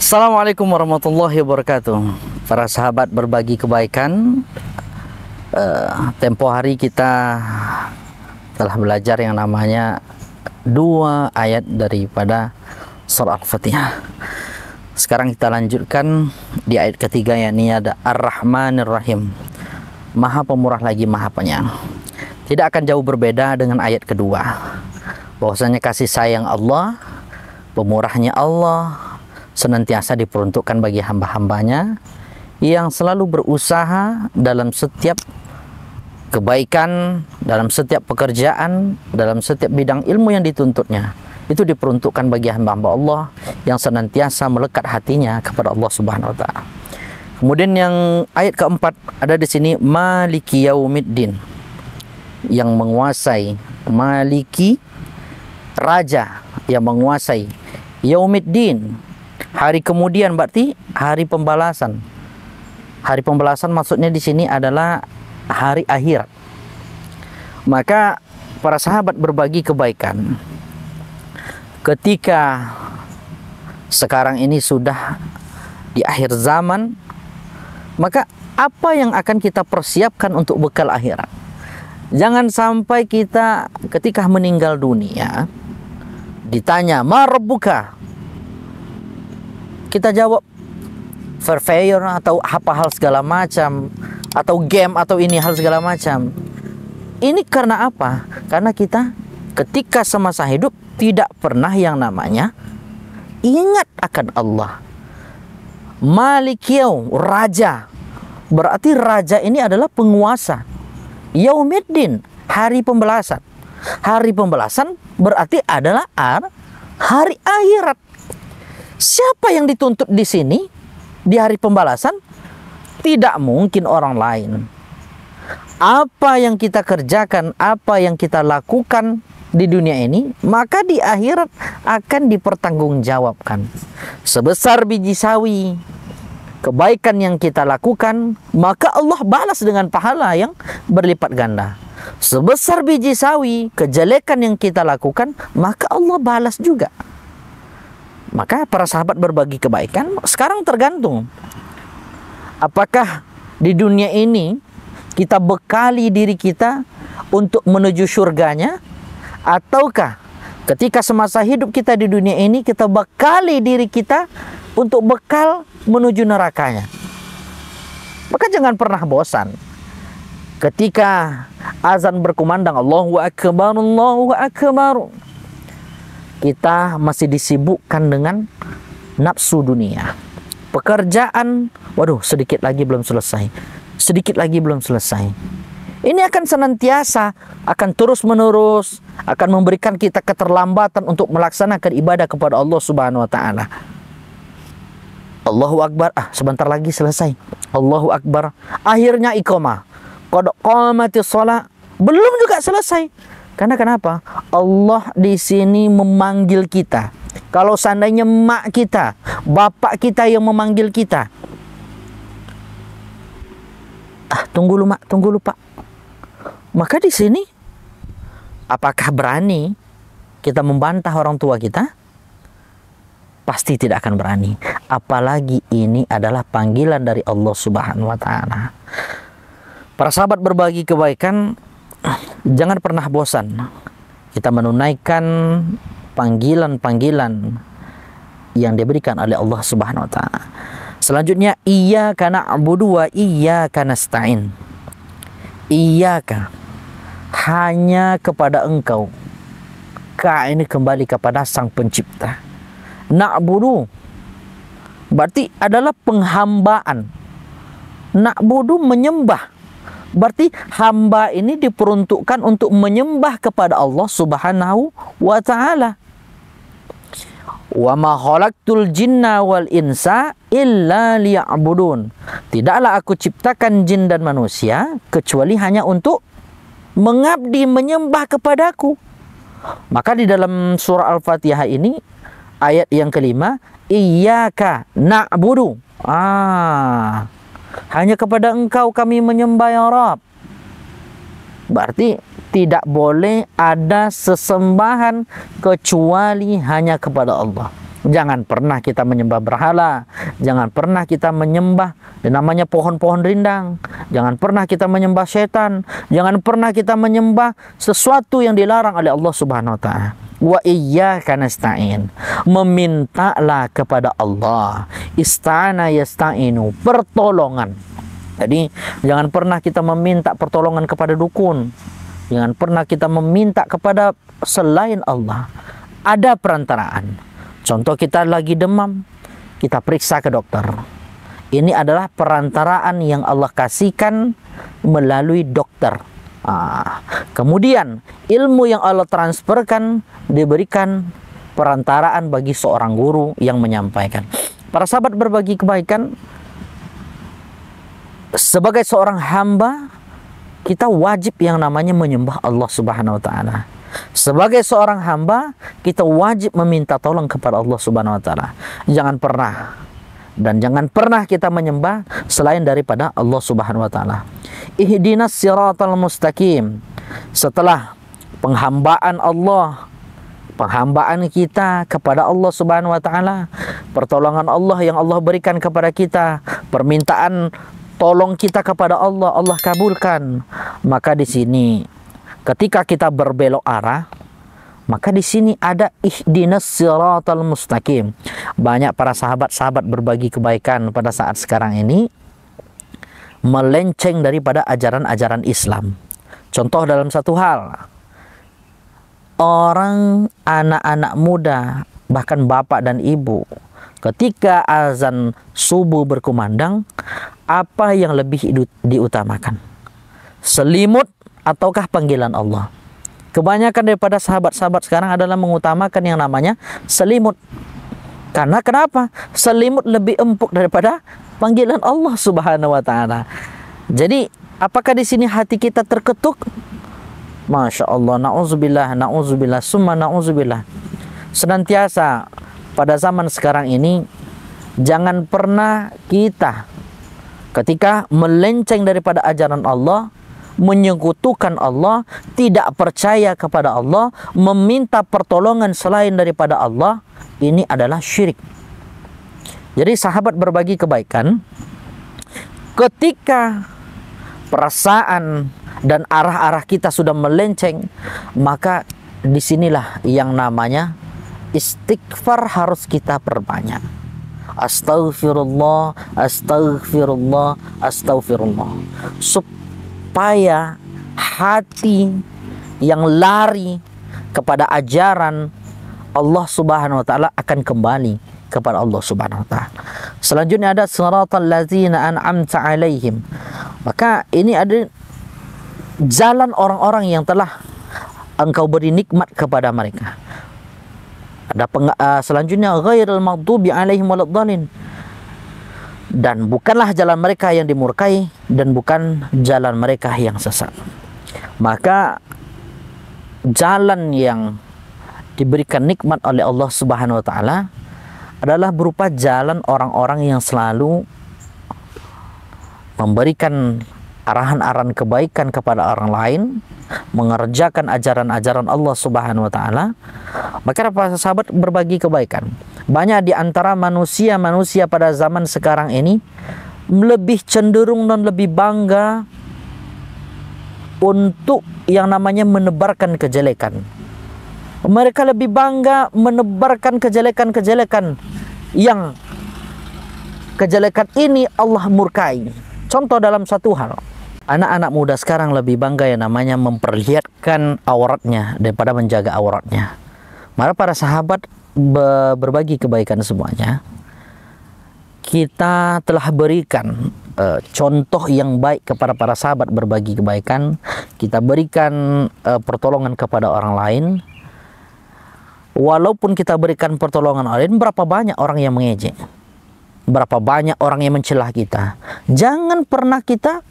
Assalamualaikum warahmatullahi wabarakatuh. Para sahabat berbagi kebaikan, tempo hari kita telah belajar yang namanya 2 ayat daripada surah Al-Fatihah. Sekarang kita lanjutkan di ayat ketiga, yakni ada Ar-Rahmanir Rahim, Maha Pemurah lagi Maha Penyayang. Tidak akan jauh berbeda dengan ayat kedua, bahwasanya kasih sayang Allah, pemurahnya Allah senantiasa diperuntukkan bagi hamba-hambanya yang selalu berusaha dalam setiap kebaikan, dalam setiap pekerjaan, dalam setiap bidang ilmu yang dituntutnya. Itu diperuntukkan bagi hamba-hamba Allah yang senantiasa melekat hatinya kepada Allah Subhanahu wa taala. Kemudian yang ayat keempat ada di sini, Maliki Yaumiddin, yang menguasai. Maliki, raja yang menguasai. Yaumiddin, hari kemudian, berarti hari pembalasan. Hari pembalasan maksudnya di sini adalah hari akhirat. Maka para sahabat berbagi kebaikan, ketika sekarang ini sudah di akhir zaman, maka apa yang akan kita persiapkan untuk bekal akhirat? Jangan sampai kita ketika meninggal dunia ditanya, "Ma rabbuka?" Kita jawab Free Fire atau apa hal segala macam, atau game atau ini hal segala macam. Ini karena apa? Karena kita ketika semasa hidup tidak pernah yang namanya ingat akan Allah. Malik Yaum, raja. Berarti raja ini adalah penguasa. Yaumiddin, hari pembalasan. Hari pembalasan berarti adalah hari akhirat. Siapa yang dituntut di sini di hari pembalasan? Tidak mungkin orang lain. Apa yang kita kerjakan, apa yang kita lakukan di dunia ini, maka di akhirat akan dipertanggungjawabkan. Sebesar biji sawi kebaikan yang kita lakukan, maka Allah balas dengan pahala yang berlipat ganda. Sebesar biji sawi kejelekan yang kita lakukan, maka Allah balas juga. Maka para sahabat berbagi kebaikan, sekarang tergantung apakah di dunia ini kita bekali diri kita untuk menuju surganya, ataukah ketika semasa hidup kita di dunia ini kita bekali diri kita untuk bekal menuju nerakanya. Maka jangan pernah bosan ketika azan berkumandang, Allahu Akbar, Allahu Akbar, kita masih disibukkan dengan nafsu dunia. Pekerjaan, waduh, sedikit lagi belum selesai. Sedikit lagi belum selesai. Ini akan senantiasa, akan terus-menerus, akan memberikan kita keterlambatan untuk melaksanakan ibadah kepada Allah Subhanahu wa taala. Allahu Akbar, sebentar lagi selesai. Allahu Akbar, akhirnya iqamah. Qad qamatis shalah, belum juga selesai. Karena kenapa? Allah di sini memanggil kita. Kalau seandainya mak kita, bapak kita yang memanggil kita, tunggu lu mak, tunggu lu pak. Maka di sini, apakah berani kita membantah orang tua kita? Pasti tidak akan berani. Apalagi ini adalah panggilan dari Allah Subhanahu wa taala. Para sahabat berbagi kebaikan, jangan pernah bosan kita menunaikan panggilan-panggilan yang diberikan oleh Allah Subhanahu wa taala. Selanjutnya, iyyaka na'budu wa iyyaka nasta'in. Iyyaka, hanya kepada Engkau. Ka ini kembali kepada Sang Pencipta. Na'budu berarti adalah penghambaan. Na'budu, menyembah. Berarti hamba ini diperuntukkan untuk menyembah kepada Allah Subhanahu wa taala. Wa ma khalaqtul jinna wal insa illa liya'budun. Tidaklah aku ciptakan jin dan manusia kecuali hanya untuk mengabdi, menyembah kepadaku. Maka di dalam surah Al-Fatihah ini ayat yang kelima, iyyaka na'budu. Hanya kepada Engkau kami menyembah ya Rabb. Berarti tidak boleh ada sesembahan kecuali hanya kepada Allah. Jangan pernah kita menyembah berhala, jangan pernah kita menyembah yang namanya pohon-pohon rindang, jangan pernah kita menyembah setan, jangan pernah kita menyembah sesuatu yang dilarang oleh Allah Subhanahu wa taala. Wa iyyaka nasta'in. Memintalah kepada Allah. Ista'ana yasta'inu, pertolongan. Jadi jangan pernah kita meminta pertolongan kepada dukun. Jangan pernah kita meminta kepada selain Allah. Ada perantaraan. Contoh, kita lagi demam, kita periksa ke dokter. Ini adalah perantaraan yang Allah kasihkan melalui dokter. Kemudian ilmu yang Allah transferkan diberikan perantaraan bagi seorang guru yang menyampaikan. Para sahabat berbagi kebaikan, sebagai seorang hamba kita wajib yang namanya menyembah Allah Subhanahu wa taala. Sebagai seorang hamba kita wajib meminta tolong kepada Allah Subhanahu wa taala. Jangan pernah kita menyembah selain daripada Allah Subhanahu wa taala. Ihdinas siratal mustaqim. Setelah penghambaan kita kepada Allah Subhanahu wa taala, pertolongan Allah yang Allah berikan kepada kita, permintaan tolong kita kepada Allah, Allah kabulkan. Maka di sini ketika kita berbelok arah, maka di sini ada ihdinas siratal mustaqim. Banyak para sahabat-sahabat berbagi kebaikan pada saat sekarang ini melenceng daripada ajaran-ajaran Islam. Contoh dalam satu hal, orang anak-anak muda, bahkan bapak dan ibu, ketika azan subuh berkumandang, apa yang lebih diutamakan? Selimut ataukah panggilan Allah? Kebanyakan daripada sahabat-sahabat sekarang adalah mengutamakan yang namanya selimut. Karena kenapa? Selimut lebih empuk daripada panggilan Allah Subhanahu wa taala. Jadi, apakah di sini hati kita terketuk? Masya Allah, na'udzubillah, na'udzubillah, summa na'udzubillah. Senantiasa pada zaman sekarang ini, jangan pernah kita ketika melenceng daripada ajaran Allah, menyekutukan Allah, tidak percaya kepada Allah, meminta pertolongan selain daripada Allah, ini adalah syirik. Jadi sahabat berbagi kebaikan, ketika perasaan dan arah-arah kita sudah melenceng, maka disinilah yang namanya istighfar harus kita perbanyak. Astaghfirullah, astaghfirullah, astaghfirullah. Supaya hati yang lari kepada ajaran Allah Subhanahu wa taala akan kembali kepada Allah Subhanahu wa taala. Selanjutnya ada siratal ladzina an'amta alaihim. Maka ini ada jalan orang-orang yang telah engkau beri nikmat kepada mereka. Ada selanjutnya ghairil maghdubi alaihim waladdallin. Dan bukanlah jalan mereka yang dimurkai dan bukan jalan mereka yang sesat. Maka jalan yang diberikan nikmat oleh Allah Subhanahu wa taala adalah berupa jalan orang-orang yang selalu memberikan arahan-arahan kebaikan kepada orang lain, mengerjakan ajaran-ajaran Allah Subhanahu wa taala. Maka para sahabat berbagi kebaikan. Banyak di antara manusia-manusia pada zaman sekarang ini lebih cenderung dan lebih bangga untuk yang namanya menebarkan kejelekan. Mereka lebih bangga menebarkan kejelekan-kejelekan yang kejelekan ini Allah murkai. Contoh dalam satu hal, anak-anak muda sekarang lebih bangga yang namanya memperlihatkan auratnya daripada menjaga auratnya. Maka para sahabat berbagi kebaikan semuanya, kita telah berikan contoh yang baik kepada para sahabat berbagi kebaikan. Kita berikan pertolongan kepada orang lain. Walaupun kita berikan pertolongan orang lain, berapa banyak orang yang mengejek, berapa banyak orang yang mencelah kita. Jangan pernah kita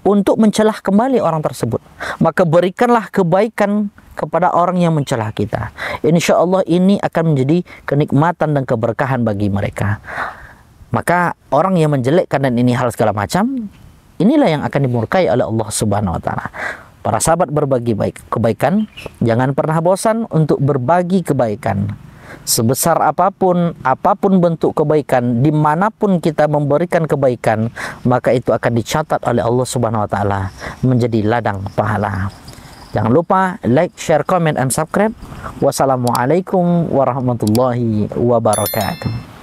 untuk mencelah kembali orang tersebut. Maka berikanlah kebaikan kepada orang yang mencelah kita. Insya Allah ini akan menjadi kenikmatan dan keberkahan bagi mereka. Maka orang yang menjelekkan dan ini hal segala macam, inilah yang akan dimurkai oleh Allah Subhanahu wa taala. Para sahabat berbagi kebaikan, jangan pernah bosan untuk berbagi kebaikan. sebesar apapun bentuk kebaikan, dimanapun kita memberikan kebaikan, maka itu akan dicatat oleh Allah Subhanahu wa taala menjadi ladang pahala. Jangan lupa like, share, comment, and subscribe. Wassalamualaikum warahmatullahi wabarakatuh.